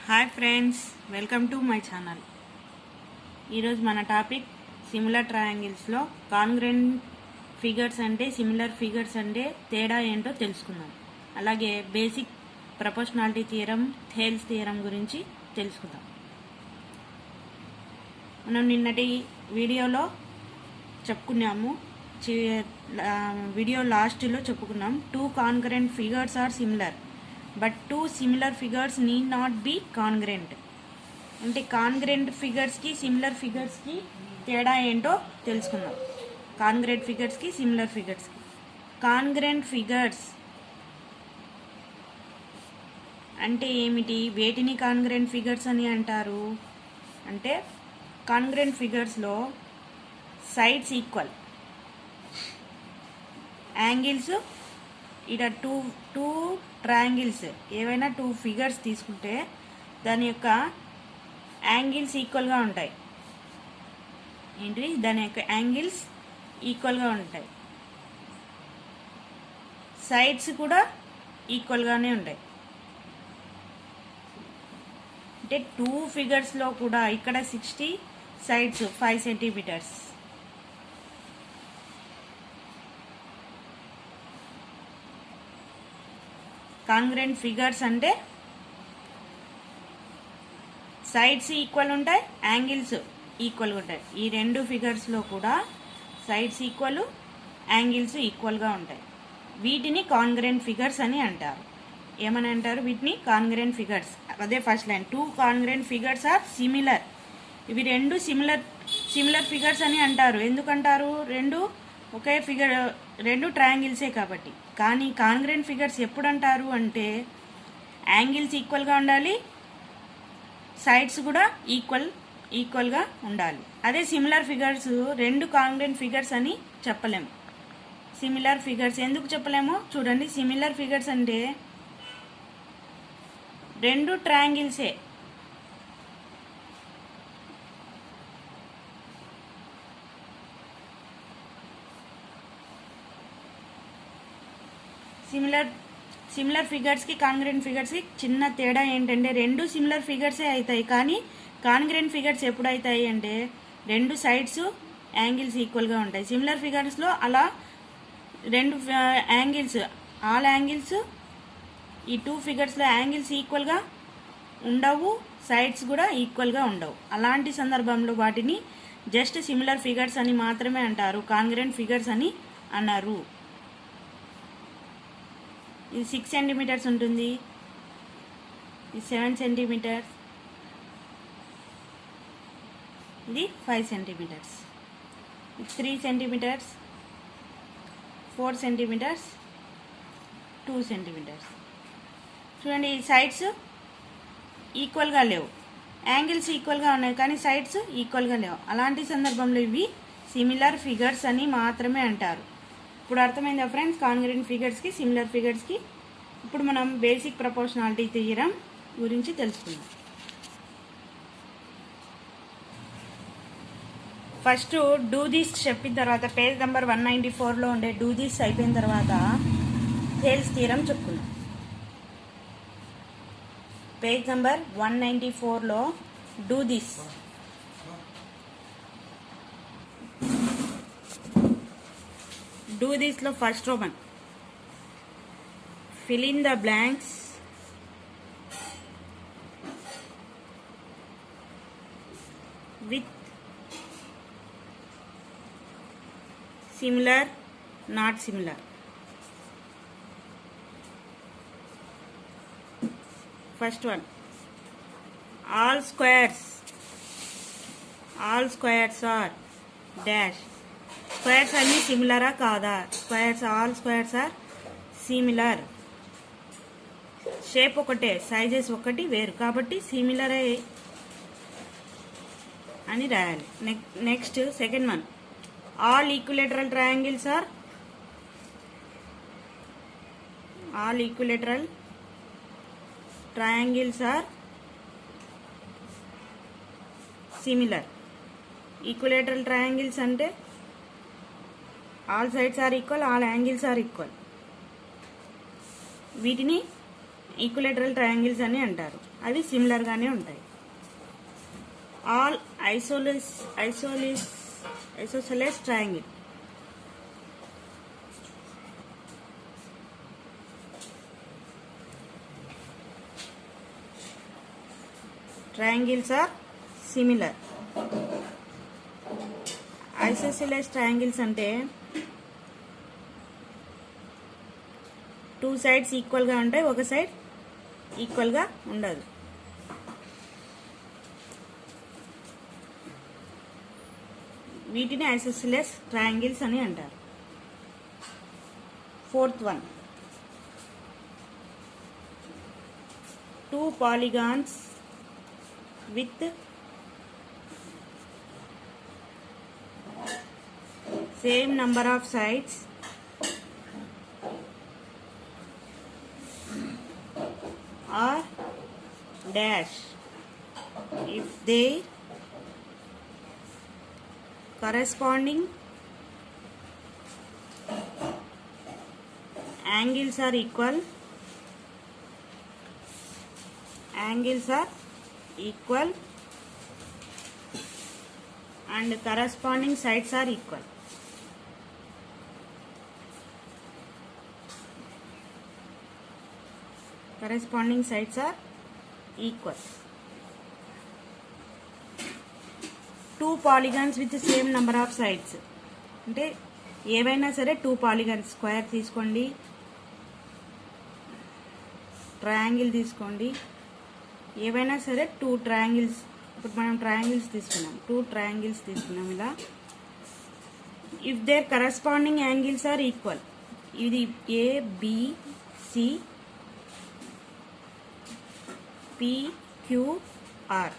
Hi friends, welcome to my channel. ఈరోజు మన topic similar ట్రయాంగిల్స్లో కాంగ్రెంట్ ఫిగర్స్ అంటే సిమిలర్ ఫిగర్స్ అంటే తేడా ఏంటో తెలుసుకుందాం. అలాగే basic proportionality theorem, Thales theorem గురించి తెలుసుకుందాం. మనం నిన్నటి వీడియోలో చెప్పుకున్నాము, వీడియో లాస్ట్లో చెప్పుకున్నాం. Two congruent figures are similar but two similar figures need not be congruent. అంటే కాంగ్రెంట్ ఫిగర్స్కి సిమిలర్ ఫిగర్స్కి తేడా ఏంటో తెలుసుకుందాం. కాంగ్రెంట్ ఫిగర్స్కి సిమిలర్ ఫిగర్స్కి. కాంగ్రెంట్ ఫిగర్స్ అంటే ఏమిటి? వేటిని కాంగ్రెంట్ ఫిగర్స్ అని అంటారు అంటే, కాంగ్రెంట్ ఫిగర్స్లో సైడ్స్ ఈక్వల్, యాంగిల్స్ ఇక్కడ టూ ట్రయాంగిల్స్ ఏవైనా టూ ఫిగర్స్ తీసుకుంటే దాని యొక్క యాంగిల్స్ ఈక్వల్గా ఉంటాయి. ఏంటి? దాని యొక్క యాంగిల్స్ ఈక్వల్గా ఉంటాయి. సైడ్స్ కూడా ఈక్వల్గానే ఉంటాయి. అంటే టూ ఫిగర్స్లో కూడా ఇక్కడ 60, సైడ్స్ 5 సెంటీమీటర్స్. కాంగ్రెంట్ ఫిగర్స్ అంటే సైడ్స్ ఈక్వల్ ఉంటాయి, యాంగిల్స్ ఈక్వల్గా ఉంటాయి. ఈ రెండు ఫిగర్స్లో కూడా సైడ్స్ ఈక్వల్, యాంగిల్స్ ఈక్వల్గా ఉంటాయి. వీటిని కాంగ్రెంట్ ఫిగర్స్ అని అంటారు. ఏమని అంటారు? వీటిని కాంగ్రెంట్ ఫిగర్స్. అదే first line, two congruent figures are similar. ఇవి రెండు సిమిలర్ ఫిగర్స్ అని అంటారు. ఎందుకంటారు? రెండు ఒకే ఫిగర్, రెండు ట్రయాంగిల్సే కాబట్టి. కానీ కాంగ్రెంట్ ఫిగర్స్ ఎప్పుడు అంటారు అంటే, యాంగిల్స్ ఈక్వల్గా ఉండాలి, సైడ్స్ కూడా ఈక్వల్గా ఉండాలి. అదే సిమిలర్ ఫిగర్స్ రెండు కాంగ్రెంట్ ఫిగర్స్ అని చెప్పలేము. సిమిలర్ ఫిగర్స్ ఎందుకు చెప్పలేమో చూడండి. సిమిలర్ ఫిగర్స్ అంటే రెండు ట్రయాంగిల్సే, సిమిలర్ ఫిగర్స్కి కాంగ్రెంట్ ఫిగర్స్కి చిన్న తేడా ఏంటంటే, రెండు సిమిలర్ ఫిగర్సే అవుతాయి. కానీ కాంగ్రెంట్ ఫిగర్స్ ఎప్పుడు అవుతాయి అంటే, రెండు సైడ్స్ యాంగిల్స్ ఈక్వల్గా ఉంటాయి. సిమిలర్ ఫిగర్స్లో అలా రెండు యాంగిల్స్, ఆల్ యాంగిల్స్, ఈ టూ ఫిగర్స్లో యాంగిల్స్ ఈక్వల్గా ఉండవు, సైడ్స్ కూడా ఈక్వల్గా ఉండవు. అలాంటి సందర్భంలో వాటిని జస్ట్ సిమిలర్ ఫిగర్స్ అని మాత్రమే అంటారు, కాంగ్రెంట్ ఫిగర్స్ అని అన్నారు. ఇది 6 సెంటీమీటర్స్ ఉంటుంది, ఇది 7 సెంటీమీటర్స్, ఇది 5 సెంటీమీటర్స్, ఇది 3 సెంటీమీటర్స్, 4 సెంటీమీటర్స్, 2 సెంటీమీటర్స్. చూడండి, ఈ సైడ్స్ ఈక్వల్గా లేవు, యాంగిల్స్ ఈక్వల్గా ఉన్నాయి కానీ సైడ్స్ ఈక్వల్గా లేవు. అలాంటి సందర్భంలో ఇవి సిమిలర్ ఫిగర్స్ అని మాత్రమే అంటారు. ఇప్పుడు అర్థమైందా ఫ్రెండ్స్? కాంగ్రెంట్ ఫిగర్స్కి, సిమిలర్ ఫిగర్స్కి. ఇప్పుడు మనం బేసిక్ ప్రపోర్షనాలిటీ థియరం గురించి తెలుసుకుందాం. ఫస్ట్ డూ దిస్ చెప్పిన తర్వాత, పేజ్ నెంబర్ 194లో ఉండే డూ దిస్ అయిపోయిన తర్వాత థేల్స్ థియరం చెప్పుకుందాం. పేజ్ నెంబర్ 194లో డూ దిస్. Do this లో first roman, fill in the blanks with similar, not similar. First one, all squares are dash. Squares అన్నీ సిమిలరా కాదా? Squares, all squares are similar. Shape ఒకటే, sizes ఒకటి వేరు కాబట్టి సిమిలరే అని రాయాలి. Next second one, all equilateral triangles are similar. Equilateral triangles అంటే all sides are equal, all angles are equal. వీటిని ఈక్విలేటరల్ ట్రయాంగిల్స్ అని అంటారు. అవి సిమిలర్గానే ఉంటాయి. All isosceles triangle. Triangles are similar. Isosceles triangles అంటే టూ సైడ్స్ ఈక్వల్గా ఉంటాయి, ఒక సైడ్ ఈక్వల్గా ఉండదు. వీటిని ఐసోసెలస్ ట్రయాంగిల్స్ అని అంటారు. Fourth one, two polygons with same number of sides are dash if they corresponding angles are equal and corresponding sides are equal. Corresponding sides are equal. Two polygons with the same number of sides. అంటే ఏవైనా సరే two polygons, square తీసుకోండి, triangle తీసుకోండి, ఏవైనా సరే two triangles. ఇప్పుడు మనం triangles తీసుకున్నాం, టూ ట్రయాంగిల్స్ తీసుకున్నాం ఇలా. If their corresponding angles are equal, ఇది ఏబిసి పిక్యూఆర్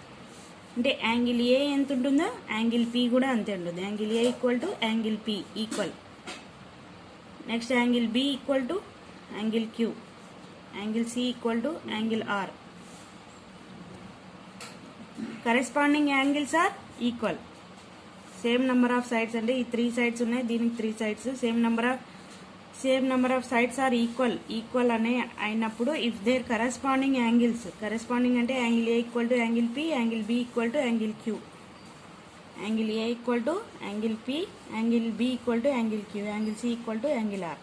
అంటే యాంగిల్ ఏ ఎంత ఉంటుందో యాంగిల్ పి కూడా అంతే ఉంటుంది. Angle A equal to angle P equal. Next angle B equal to angle Q, angle C equal to angle R. Corresponding angles are equal. Same number of sides అంటే ఈ three sides ఉన్నాయి, దీనికి three sides, same number of sides are equal అనే అయినప్పుడు if their corresponding angles, corresponding అంటే angle A equal to angle P, angle B equal to angle Q, angle A equal to angle P, angle B equal to angle Q, angle C equal to angle R.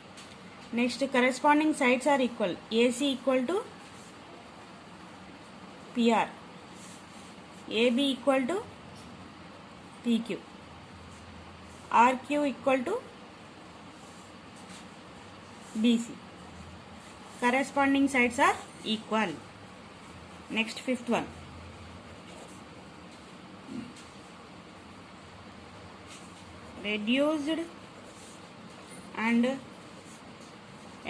Next corresponding sides are equal. AC equal to PR, AB equal to PQ, RQ equal to BC. Corresponding sides are equal. Next, fifth one. Reduced and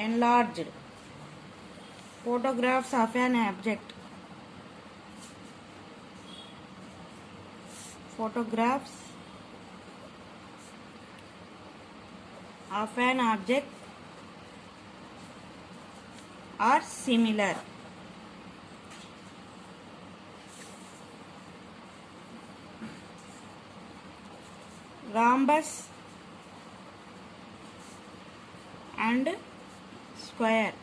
enlarged photographs of an object. Photographs of an object are similar. Rhombus and square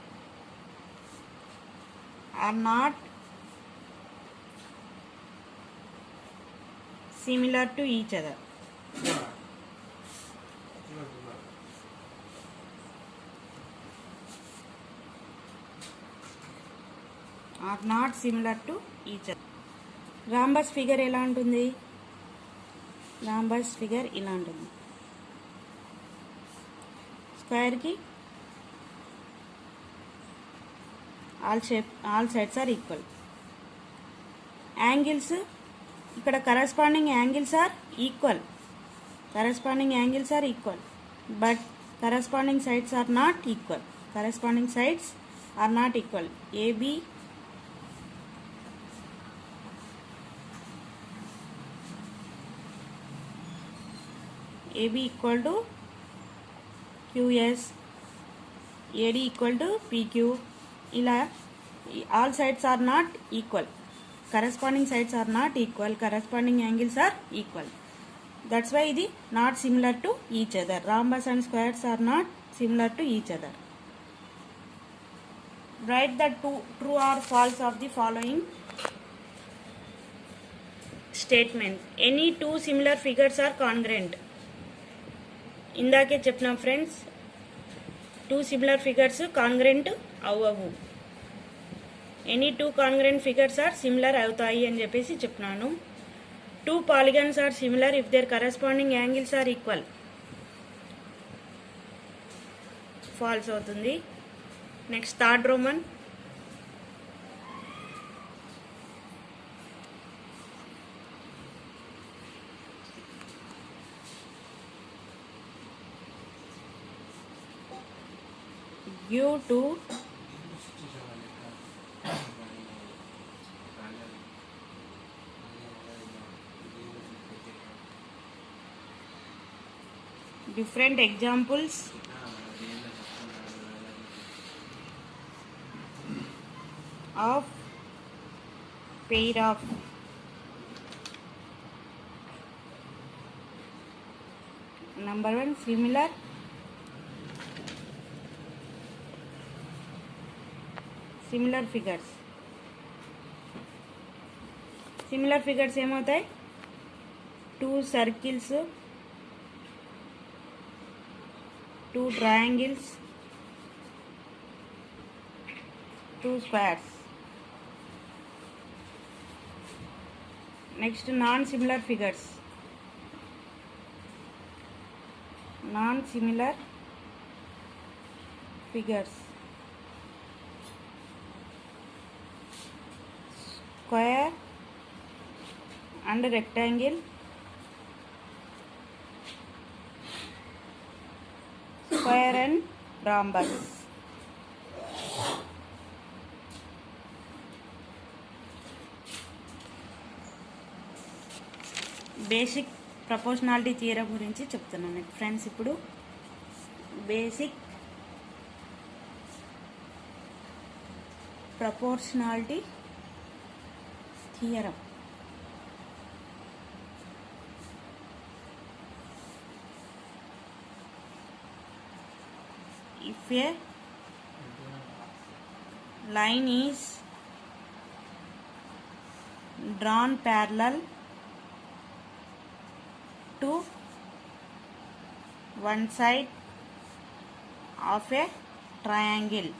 are not similar to each other. Are not similar to each other. Rhombus figure ఎలా ఉంటుంది? Rhombus figure ఇలా ఉంటుంది. స్క్వేర్కి all sides are equal. Angles ఇక్కడ corresponding angles are equal, but corresponding sides are not equal. AB equal to QS, AD equal to PQ. ఇలా all sides are not equal, corresponding sides are not equal, corresponding angles are equal. That's why ఇది not similar to each other. Rhombus and squares are not similar to each other. write the true or false of the following statement. Any two similar figures are congruent. ఇందాకే చెప్పిన friends, two similar figures congruent అవ్వవు. Any two congruent figures are similar అవుతాయి అని చెప్పేసి చెప్పినాను. Two polygons are similar if their corresponding angles are equal. False అవుతుంది. Next third roman, give to different examples of pair of number one similar figures. Similar figures ఏమవుతాయి? Two circles, two triangles, two squares. Next non similar figures. Square and rectangle, square and rhombus. Basic proportionality theorem గురించి చెప్తున్నాను friends. ఇప్పుడు basic proportionality theorem. If a line is drawn parallel to one side of a triangle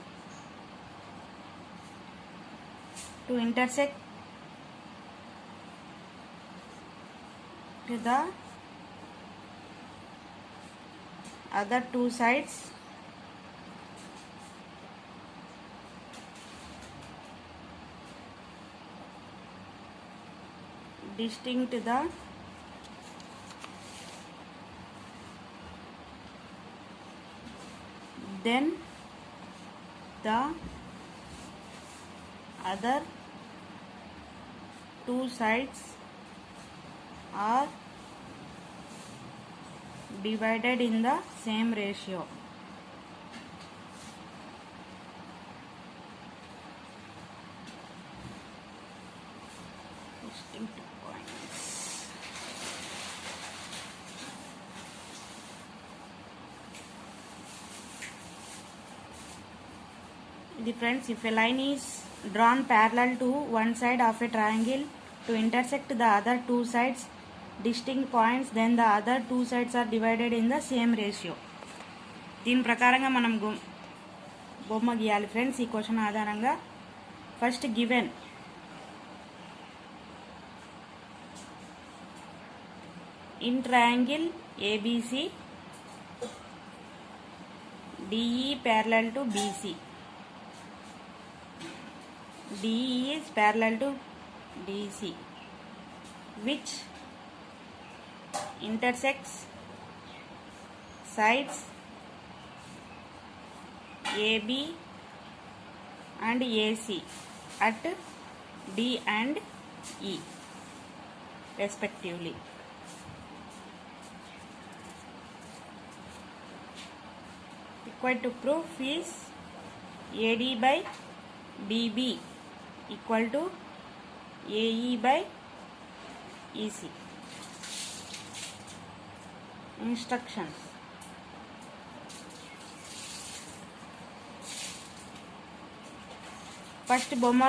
to intersect to the other two sides distinct the then the other two sides are divided in the same ratio. Distinct points. The friends, if a line is drawn parallel to one side of a triangle to intersect the other two sides distinct points, then the other two sides are divided in the same ratio. దీని ప్రకారంగా మనం బొమ్మ గీయాలి friends. ఈ question ఆధారంగా first given in triangle ABC DE parallel to BC. DE is parallel to DC, which intersects sides AB and AC at D and E respectively. Required to prove is AD by DB equal to AE by EC. Instructions. First బొమ్మ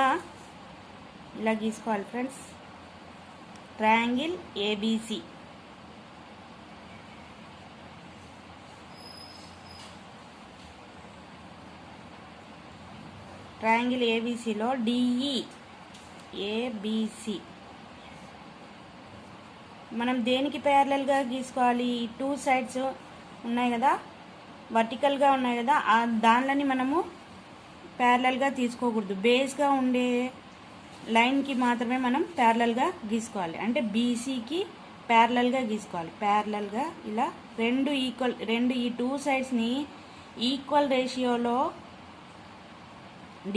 ఇలా గీసుకోవాలి friends. Triangle ABC, triangle ఏబిసిలో DE ABC మనం దేనికి ప్యారలల్గా గీసుకోవాలి? ఈ two sides ఉన్నాయి కదా, వర్టికల్గా ఉన్నాయి కదా, ఆ దానిలని మనము ప్యారలల్గా తీసుకోకూడదు. బేస్గా ఉండే లైన్కి మాత్రమే మనం ప్యారలల్గా గీసుకోవాలి. అంటే బీసీకి ప్యారలల్గా గీసుకోవాలి. ప్యారలల్గా ఇలా రెండు ఈ టూ సైడ్స్ని ఈక్వల్ రేషియోలో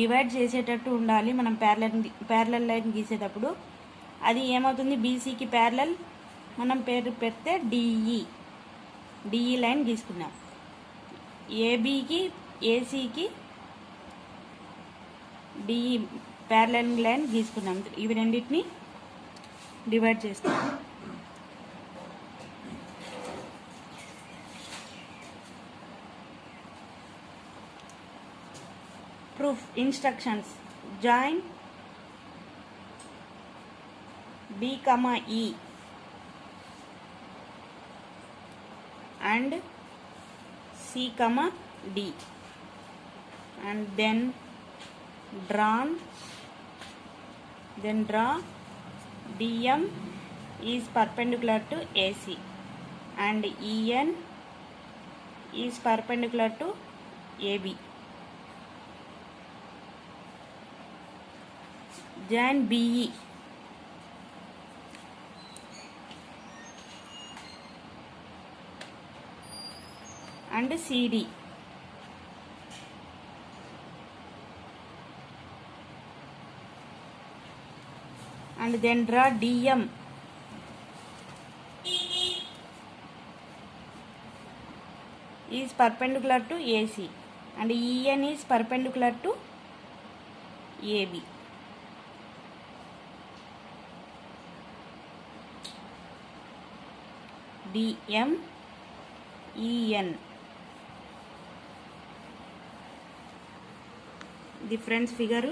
డివైడ్ చేసేటట్టు ఉండాలి మనం ప్యారలల్ లైన్ గీసేటప్పుడు. అది ఏమవుతుంది? బీసీకి ప్యారలల్ మనం పేరు పెడితే డిఈ లైన్ గీసుకున్నాం. ఏబీకి ఏసీకి డిఈ ప్యారలల్ లైన్ గీసుకున్నాం. ఇవి రెండింటిని డివైడ్ చేస్తాం. Proof instructions: join B, E and C, D, and then draw DM is perpendicular to AC and EN is perpendicular to AB. Join BE and CD. And then draw DM is perpendicular to AC and EN is perpendicular to AB. DM EN. The friends figure.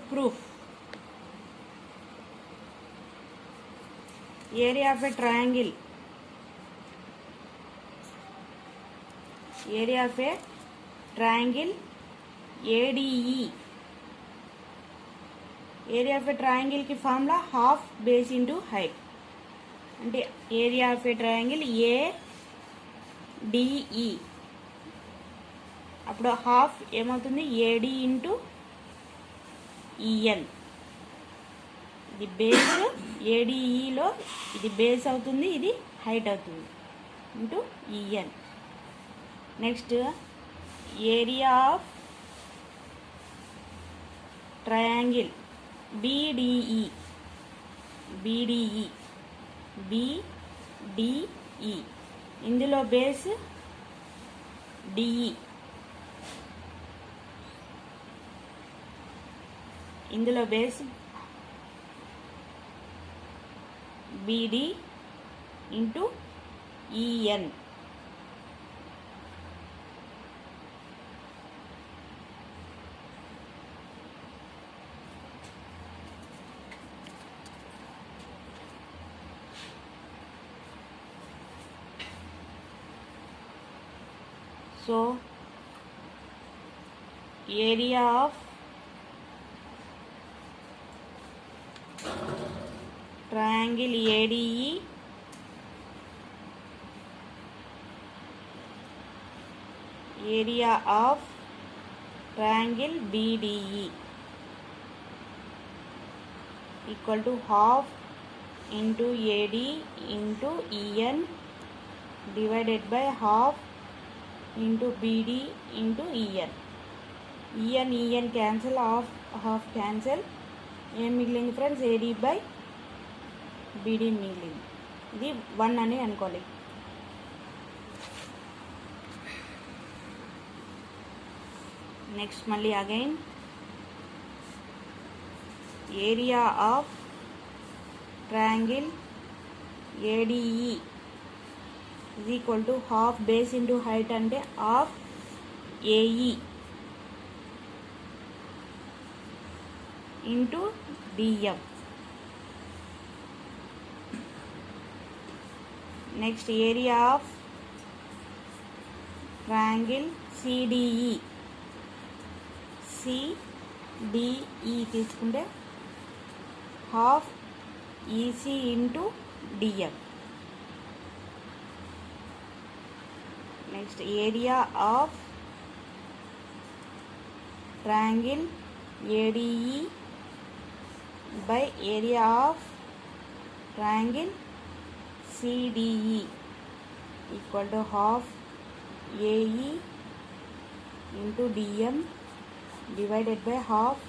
Proof. Area of a triangle. Area of a triangle ADE. Area of a triangle की formula half base into height. అంటే area of a triangle ADE. అప్పుడు half ఏమవుతుంది? AD into EN. ఇది base ఏడిఈలో ఇది base అవుతుంది, ఇది height అవుతుంది into EN. Next area of triangle BDE ఇందులో బేస్ డిఈ, ఇందులో base BD into EN. So area of triangle ADE area of triangle BDE equal to half into AD into EN divided by half into BD into EN. EN cancel, half cancel. ఏం మిగిలింది friends? AD by BD మిగిలింది. ఇది 1 అని అనుకోవాలి. Next మళ్ళీ again area of triangle ADE is equal to half base into height అంటే half AE into DM. Next area of triangle CDE. CDE తీసుకుంటే half EC into DM. Next area of triangle ADE by area of triangle CDE equal to half AE into DM divided by half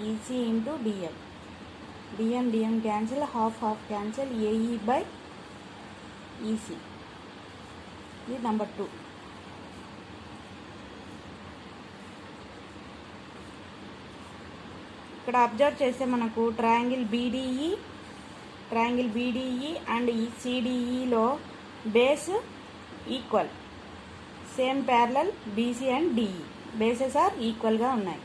EC into DM. DM cancel, half cancel, AE by EC. This is number 2. ఇక్కడ observe చేస్తే మనకు triangle BDE and CDEలో base equal, same parallel BC and DE bases are ఈక్వల్గా ఉన్నాయి.